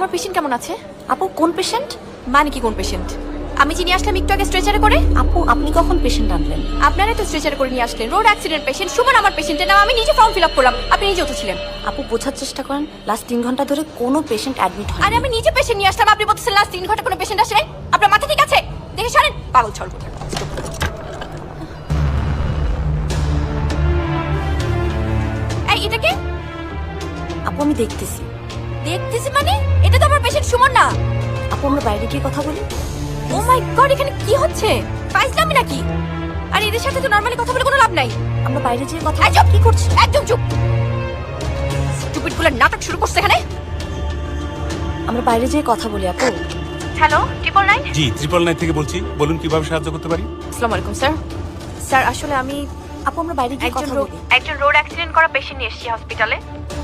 আমার পেশেন্ট কেমন আছে? আপু কোন পেশেন্ট? মানে কি কোন পেশেন্ট? আমি যিনি আসলাম একটু আগে স্ট্রেচারে করে। আপু আপনি কখন পেশেন্ট আনলেন? আপনারা তো স্ট্রেচারে করে নিয়ে আসলেন। রোড অ্যাক্সিডেন্ট পেশেন্ট সুমন আমার পেশেন্টের নাম। আমি নিজে ফর্ম ফিল আপ করলাম, আপনি নিজে তো ছিলেন। আপু বোঝার চেষ্টা করেন, লাস্ট 3 ঘন্টা ধরে কোনো পেশেন্ট অ্যাডমিট হয়নি। আরে আমি নিজে পেশেন্ট নিয়ে আসলাম, আপনি বলতেছেন লাস্ট 3 ঘন্টা কোনো পেশেন্ট আসে নাই। আপনার মাথা ঠিক আছে? দেখে সরেন, পাগল ছল কোথায়। এই এটা কি? আপু আমি দেখতেছি। দেখতেছি মানে? এটা তো আমার পেশেন্ট সুমন না। আপু আমরা বাইরে গিয়ে কথা বলি। ও মাই গড, এখানে কি হচ্ছে? ফাইজলামি নাকি? আর এদের সাথে তো নরমালি কথা বলে কোনো লাভ নাই। আমরা বাইরে যেয়ে কথা চুপ, কি করছিস? একদম চুপ। স্টুপিড গুলো নাটক শুরু করছে এখানে। আমরা বাইরে যেয়ে কথা বলি আপু। হ্যালো, 999? জি 999 থেকে বলছি, বলুন কিভাবে সাহায্য করতে পারি। আসসালামু আলাইকুম স্যার। স্যার আসলে আমি আপু আমরা বাইরে গিয়ে কথা বলি। একজন রোড অ্যাক্সিডেন্ট করা পেশেন্ট নিয়ে এসেছি হসপিটালে,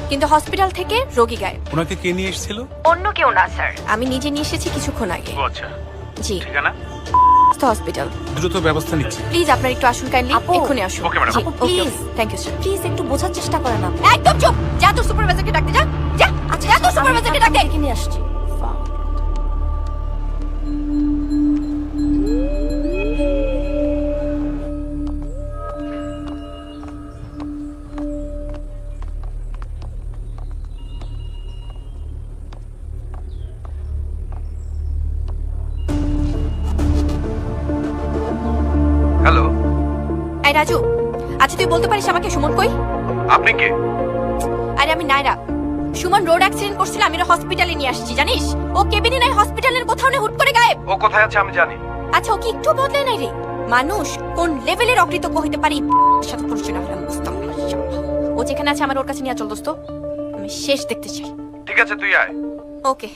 কিন্তু হসপিটাল থেকে রোগী গায়েব। ওনাকে কে নিয়ে এসেছিল? অন্য কেউ না স্যার, আমি নিজে নিয়ে এসেছি কিছুক্ষণ আগে। আচ্ছা, জি, ঠিকানা? হসপিটাল। দ্রুত ব্যবস্থা নিচ্ছি। প্লিজ আপনার একটু আসুন কাইন্ডলি, আপু। এক্ষুনি আসুন। Okay, madam. আপু, please. Thank you sir. Please একটু বোঝার চেষ্টা করেন আপু। একদম চুপ, যা তোর সুপারভাইজারকে ডাকতে যা। যা, যা তোর সুপারভাইজারকে ডাকতে। ডেকে নিয়ে আসছি। হ্যালো, এই রাজু, আচ্ছা তুই বলতে পারিস আমাকে সুমন কই? আপনি কে? আরে আমি নাইরা। সুমন রোড অ্যাক্সিডেন্ট করছিল, আমি হসপিটালে নিয়ে আসছি জানিস। ও কেবিনে নাই, হসপিটালের কোথাও নেই, হুট করে গায়েব। ও কোথায় আছে আমি জানি। আচ্ছা ও কি একটু বদলে নাই রে? মানুষ কোন লেভেলের অকৃতজ্ঞ হইতে পারি সাথে পরিচয় না হলে আমি বুঝতাম না। ও যেখানে আছে আমার ওর কাছে নিয়ে চল দোস্ত, আমি শেষ দেখতে চাই। ঠিক আছে, তুই আয়। ওকে।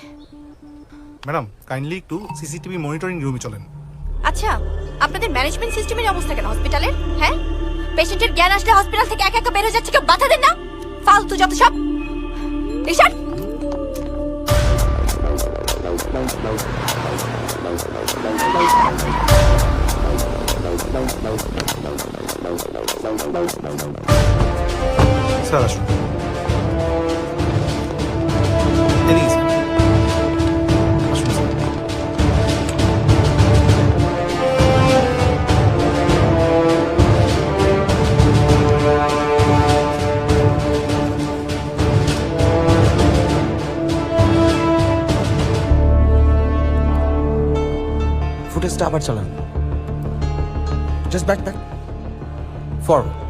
ম্যাডাম কাইন্ডলি একটু সিসিটিভি মনিটরিং রুমে চলেন। আচ্ছা আপনাদের ম্যানেজমেন্ট সিস্টেমের অবস্থা কেন হসপিটালের? হ্যাঁ, পেশেন্টের জ্ঞান আসলে হসপিটাল থেকে একা একা বের হয়ে যাচ্ছে, কেউ বাধা দেন না? ফালতু যত সব। রিশাদ, স্যার আসুন। এদিকে স্যার। আসুন স্যার। ফুটেজটা আবার চালান। Just back forward.